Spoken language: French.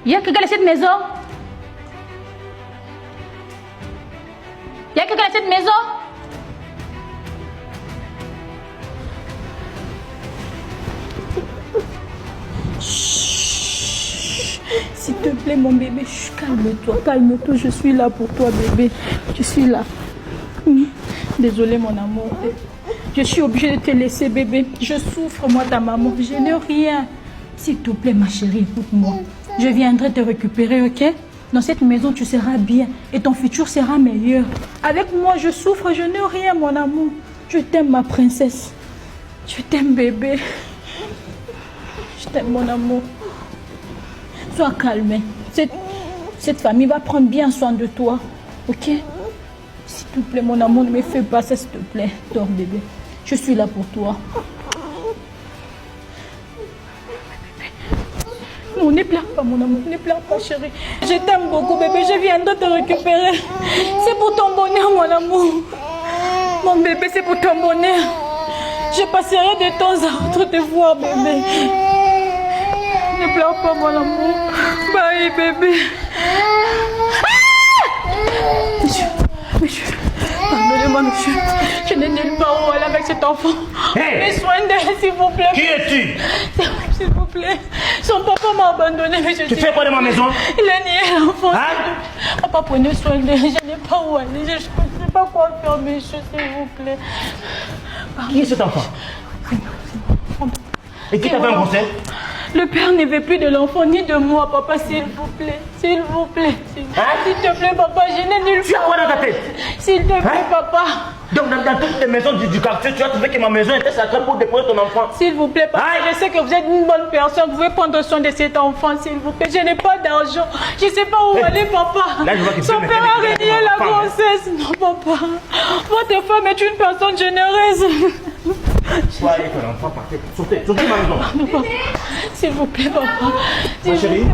Il y a quelqu'un dans cette maison? Il y a quelqu'un dans cette maison? S'il te plaît, mon bébé, calme-toi, je suis là pour toi, bébé. Je suis là. Désolée, mon amour. Je suis obligée de te laisser, bébé. Je souffre, moi, ta maman. Je n'ai rien. S'il te plaît, ma chérie, écoute-moi. Je viendrai te récupérer, ok? Dans cette maison, tu seras bien et ton futur sera meilleur. Avec moi, je souffre, je n'ai rien, mon amour. Je t'aime, ma princesse. Je t'aime, bébé. Je t'aime, mon amour. Sois calme. Cette famille va prendre bien soin de toi. Ok? S'il te plaît, mon amour, ne me fais pas ça, s'il te plaît. Dors, bébé. Je suis là pour toi. Non, ne pleure pas, mon amour. Ne pleure pas, chérie. Je t'aime beaucoup, bébé. Je viendrai te récupérer. C'est pour ton bonheur, mon amour. Mon bébé, c'est pour ton bonheur. Je passerai de temps à autre te voir, bébé. Ne pleure pas, mon amour. Bye, bébé. Monsieur, pardonnez-moi, monsieur. Je n'ai nulle part où aller avec cet enfant. Prenez soin d'elle, s'il vous plaît. Qui es-tu? S'il vous plaît. Son papa m'a abandonné, monsieur. Tu fais quoi de ma maison? Il a nié l'enfant. Hein? Papa, prenez soin d'elle. Je n'ai pas où aller. Je ne sais pas quoi faire, monsieur, s'il vous plaît. Qui est cet enfant? Et qui t'a fait un procès? Le père ne veut plus de l'enfant ni de moi, papa, s'il vous plaît. S'il vous plaît. S'il te plaît, papa, je n'ai nulle part. Tu as quoi dans ta tête? S'il te plaît, papa. Donc dans toutes les maisons du quartier, tu as trouvé que ma maison était sacrée pour déposer ton enfant. S'il vous plaît, papa, je sais que vous êtes une bonne personne. Vous pouvez prendre soin de cet enfant, s'il vous plaît. Je n'ai pas d'argent. Je ne sais pas où aller, papa. Là, je vois que son père a renié la grossesse. Non, papa. Votre femme est une personne généreuse. Soyez ton enfant, partez. Sortez ma maison. S'il vous plaît, papa. Ma chérie.